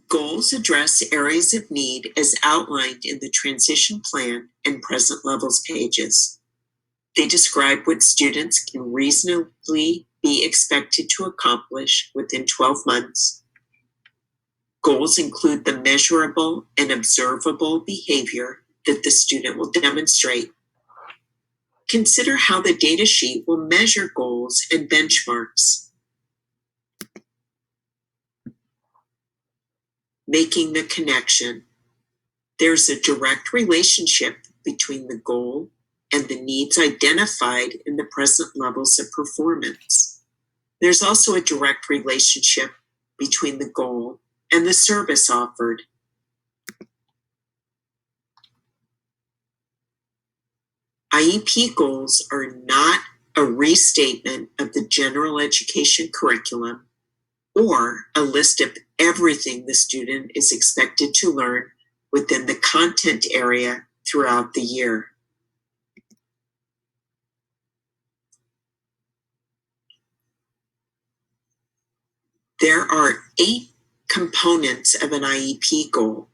Goals address areas of need as outlined in the transition plan and present levels pages. They describe what students can reasonably be expected to accomplish within 12 months. Goals include the measurable and observable behavior that the student will demonstrate. Consider how the data sheet will measure goals and benchmarks. Making the connection. There's a direct relationship between the goal and the needs identified in the present levels of performance. There's also a direct relationship between the goal and the service offered. IEP goals are not a restatement of the general education curriculum or a list of everything the student is expected to learn within the content area throughout the year. There are 8 components of an IEP goal.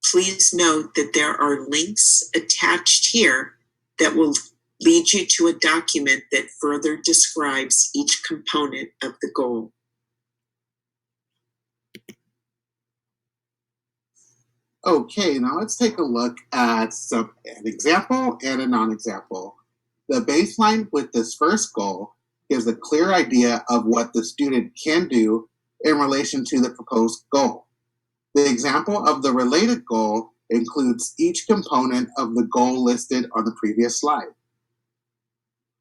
Please note that there are links attached here that will lead you to a document that further describes each component of the goal. Okay, now let's take a look at an example and a non-example. The baseline with this first goal gives a clear idea of what the student can do in relation to the proposed goal. The example of the related goal includes each component of the goal listed on the previous slide.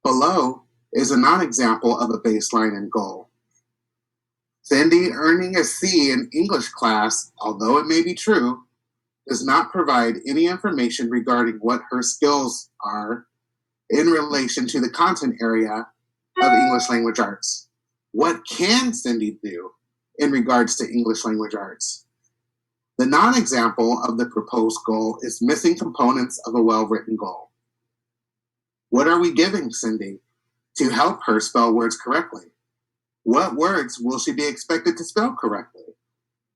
Below is a non-example of a baseline and goal. Cindy earning a C in English class, although it may be true, does not provide any information regarding what her skills are in relation to the content area of English language arts. What can Cindy do in regards to English language arts? The non-example of the proposed goal is missing components of a well-written goal. What are we giving Cindy to help her spell words correctly? What words will she be expected to spell correctly?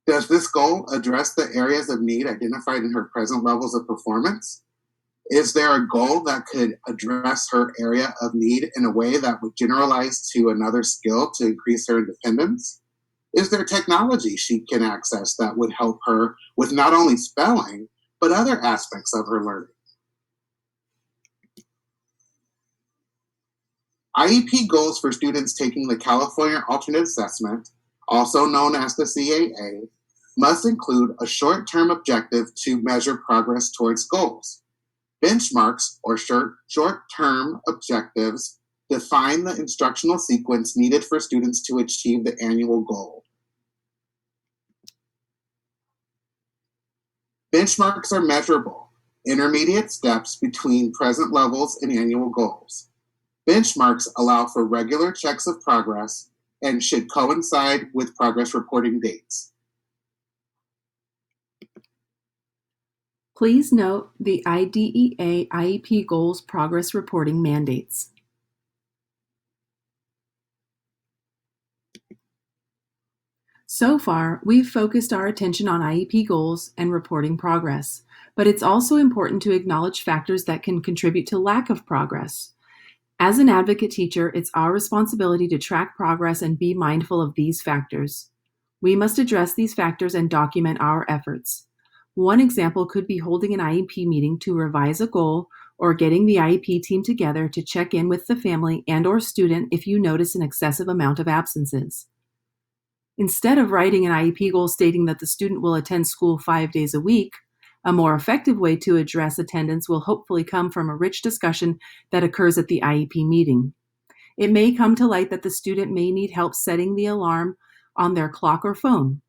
Does this goal address the areas of need identified in her present levels of performance? Is there a goal that could address her area of need in a way that would generalize to another skill to increase her independence? Is there technology she can access that would help her with not only spelling, but other aspects of her learning? IEP goals for students taking the California Alternate Assessment, also known as the CAA, must include a short-term objective to measure progress towards goals. Benchmarks, or short-term objectives, define the instructional sequence needed for students to achieve the annual goal. Benchmarks are measurable, intermediate steps between present levels and annual goals. Benchmarks allow for regular checks of progress and should coincide with progress reporting dates. Please note the IDEA IEP Goals Progress Reporting mandates. So far, we've focused our attention on IEP goals and reporting progress, but it's also important to acknowledge factors that can contribute to lack of progress. As an advocate teacher, it's our responsibility to track progress and be mindful of these factors. We must address these factors and document our efforts. One example could be holding an IEP meeting to revise a goal or getting the IEP team together to check in with the family and/or student if you notice an excessive amount of absences. Instead of writing an IEP goal stating that the student will attend school 5 days a week, a more effective way to address attendance will hopefully come from a rich discussion that occurs at the IEP meeting. It may come to light that the student may need help setting the alarm on their clock or phone.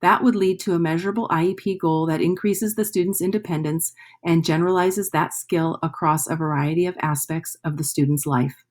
That would lead to a measurable IEP goal that increases the student's independence and generalizes that skill across a variety of aspects of the student's life.